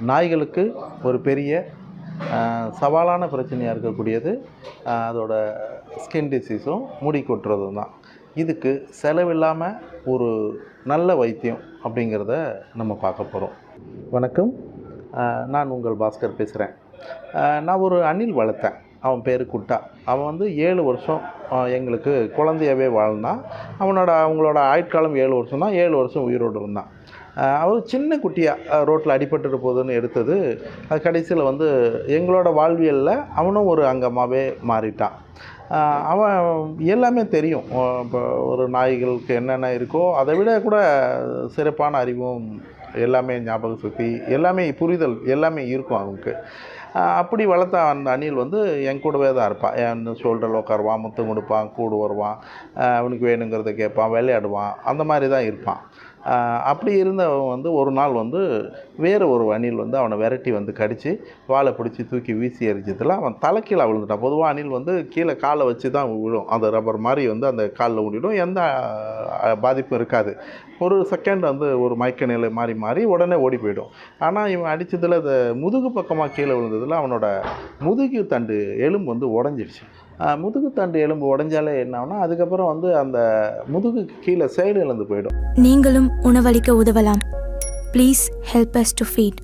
நாய்களுக்கு ஒரு பெரிய சவாலான பிரச்சனையாக இருக்கக்கூடியது அதோட ஸ்கின் டிசீஸும் முடி கொட்டுறதும் தான். இதுக்கு செலவில்லாமல் ஒரு நல்ல வைத்தியம் அப்படிங்கிறத நம்ம பார்க்க போகிறோம். வணக்கம், நான் உங்கள் பாஸ்கர் பேசுகிறேன். நான் ஒரு அணில் வளர்த்தேன். அவன் பேர் குட்டா. அவன் 7 வருஷம் எங்களுக்கு குழந்தையாகவே வாழ்ந்தான். அவங்களோட ஆயுட்காலம் 7 வருஷம் தான். 7 வருஷம் உயிரோடு இருந்தான். அவர் சின்ன குட்டியாக ரோட்டில் அடிபட்டுட்டு போகுதுன்னு எடுத்தது. அது கடைசியில் எங்களோட வாழ்வியலில் அவனும் ஒரு அங்கமாகவே மாறிட்டான். அவன் எல்லாமே தெரியும். இப்போ ஒரு நாய்களுக்கு என்னென்ன இருக்கோ அதை விட கூட சிறப்பான அறிவும் எல்லாமே, ஞாபக சக்தி எல்லாமே, புரிதல் எல்லாமே இருக்கும் அவனுக்கு. அப்படி வளர்த்த அந்த அணில் என் கூடவே தான் இருப்பான். என் ஷோல்டரில் உட்காருவான், முத்தம் கொடுப்பான், கூடு வருவான், அவனுக்கு வேணுங்கிறத கேட்பான், விளையாடுவான், அந்த மாதிரி தான் இருப்பான். அப்படி இருந்தவன் ஒரு நாள் வேறு ஒரு அணில் அவனை விரட்டி கடித்து வாழை பிடிச்சி தூக்கி வீசி எரிஞ்சதில் அவன் தலைக்கீழே விழுந்துட்டான். பொதுவாக அணில் கீழே காலை வச்சு தான் விழும். அந்த ரப்பர் மாதிரி அந்த காலில் விழுடும், எந்த பாதிப்பும் இருக்காது. ஒரு செகண்ட் ஒரு மயக்க நிலை மாறி உடனே ஓடி போயிடும். ஆனால் இவன் அடித்ததில் அந்த முதுகு பக்கமாக கீழே விழுந்ததில் அவனோட முதுகு தண்டு எலும்பு உடஞ்சிடுச்சு. முதுகு தண்டு எலும்பு உடஞ்சாலே என்ன ஆகுனா, அதுக்கப்புறம் அந்த முதுகுக்கு கீழே செயல் இழந்து போயிடும். நீங்களும் உணவளிக்க உதவலாம். Please help us to feet.